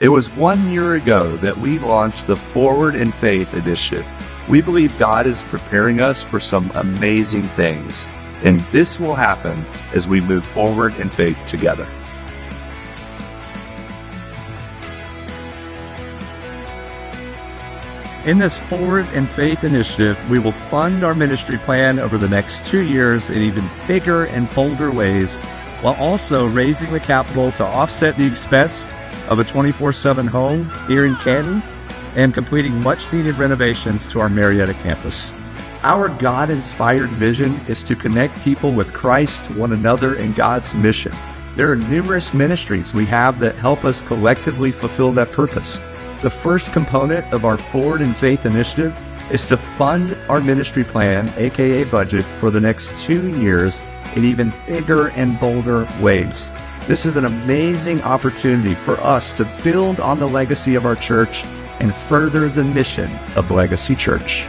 It was 1 year ago that we launched the Forward in Faith Initiative. We believe God is preparing us for some amazing things, and this will happen as we move forward in faith together. In this Forward in Faith Initiative, we will fund our ministry plan over the next 2 years in even bigger and bolder ways, while also raising the capital to offset the expense of a 24/7 home here in Canton and completing much-needed renovations to our Marietta campus. Our God-inspired vision is to connect people with Christ, one another, and God's mission. There are numerous ministries we have that help us collectively fulfill that purpose. The first component of our Forward in Faith Initiative is to fund our ministry plan, aka budget, for the next 2 years in even bigger and bolder ways. This is an amazing opportunity for us to build on the legacy of our church and further the mission of Legacy Church.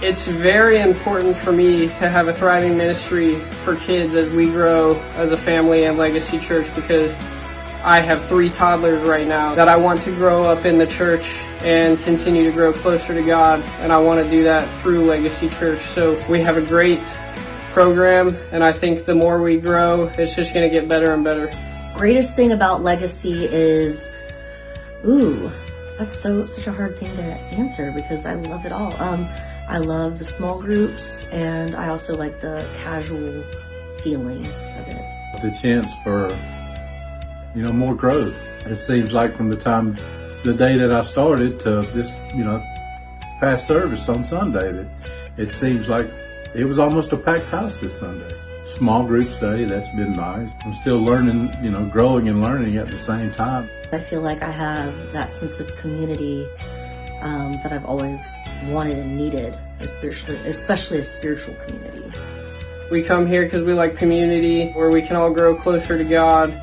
It's very important for me to have a thriving ministry for kids as we grow as a family at Legacy Church, because I have 3 toddlers right now that I want to grow up in the church and continue to grow closer to God, and I want to do that through Legacy Church. So we have a great program, and I think the more we grow, it's just going to get better and better. Greatest thing about Legacy is, that's such a hard thing to answer because I love it all. I love the small groups, and I also like the casual feeling of it. The chance for, more growth. It seems like from the day that I started to this, past service on Sunday, that it seems like it was almost a packed house this Sunday. Small groups day, that's been nice. I'm still learning, growing and learning at the same time. I feel like I have that sense of community that I've always wanted and needed, especially a spiritual community. We come here because we like community where we can all grow closer to God.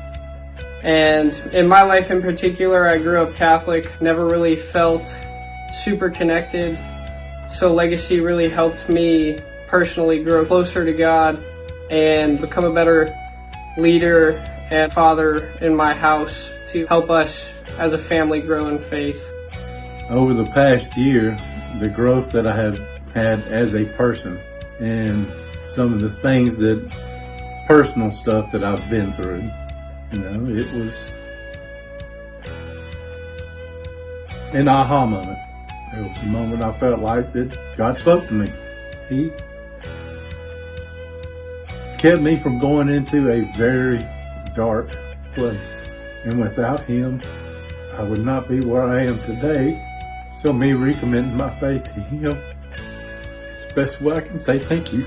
And in my life in particular, I grew up Catholic, never really felt super connected. So Legacy really helped me personally grow closer to God and become a better leader and father in my house to help us as a family grow in faith. Over the past year, the growth that I have had as a person and some of the things personal stuff that I've been through, it was an aha moment. It was a moment I felt like that God spoke to me. He kept me from going into a very dark place. And without Him, I would not be where I am today. So me recommitting my faith to Him is the best way I can say thank you.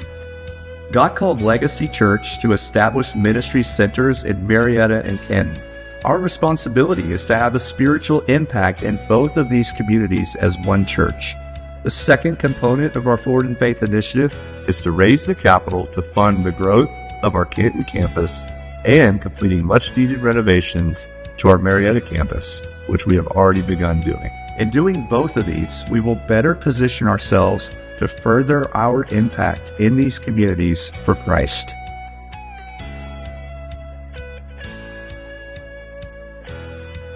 God called Legacy Church to establish ministry centers in Marietta and Canton. Our responsibility is to have a spiritual impact in both of these communities as one church. The second component of our Forward in Faith Initiative is to raise the capital to fund the growth of our Canton campus and completing much-needed renovations to our Marietta campus, which we have already begun doing. In doing both of these, we will better position ourselves to further our impact in these communities for Christ.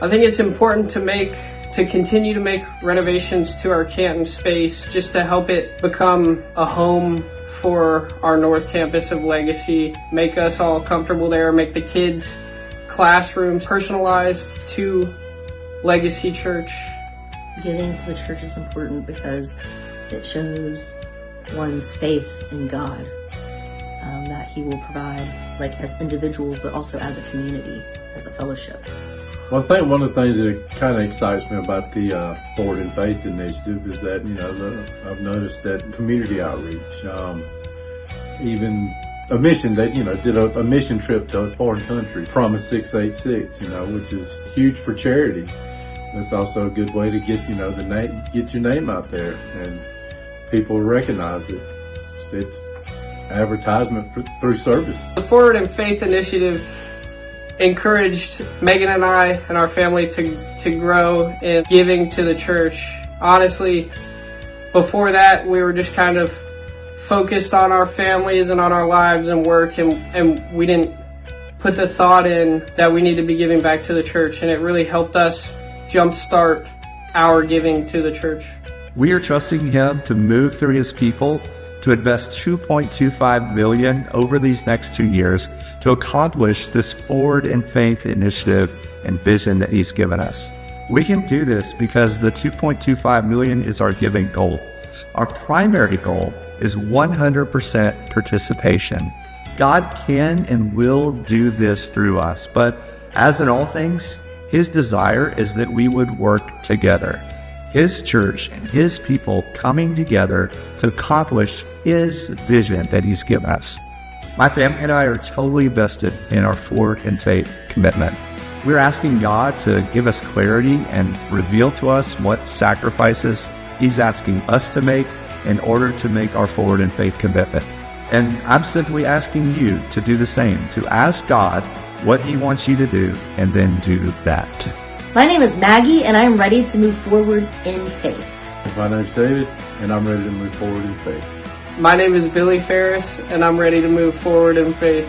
I think it's important to continue to make renovations to our Canton space just to help it become a home for our North Campus of Legacy, make us all comfortable there, make the kids' classrooms personalized to Legacy Church. Giving to the church is important because it shows one's faith in God, that He will provide, as individuals, but also as a community, as a fellowship. Well, I think one of the things that kind of excites me about the Forward in Faith Initiative is that, I've noticed that community outreach, even a mission that, did a mission trip to a foreign country, Promise 686, which is huge for charity. It's also a good way to get, get your name out there and people recognize it. It's advertisement through service. The Forward in Faith Initiative encouraged Megan and I and our family to grow in giving to the church. Honestly, before that, we were just kind of focused on our families and on our lives and work, and we didn't put the thought in that we need to be giving back to the church, and it really helped us jumpstart our giving to the church. We are trusting Him to move through His people to invest $2.25 million over these next 2 years to accomplish this Forward in Faith initiative and vision that He's given us. We can do this because the $2.25 million is our giving goal. Our primary goal is 100% participation. God can and will do this through us, but as in all things, His desire is that we would work together. His church and His people coming together to accomplish His vision that He's given us. My family and I are totally vested in our Forward in Faith commitment. We're asking God to give us clarity and reveal to us what sacrifices He's asking us to make in order to make our Forward in Faith commitment. And I'm simply asking you to do the same, to ask God what He wants you to do and then do that. My name is Maggie, and I'm ready to move forward in faith. My name's David, and I'm ready to move forward in faith. My name is Billy Ferris, and I'm ready to move forward in faith.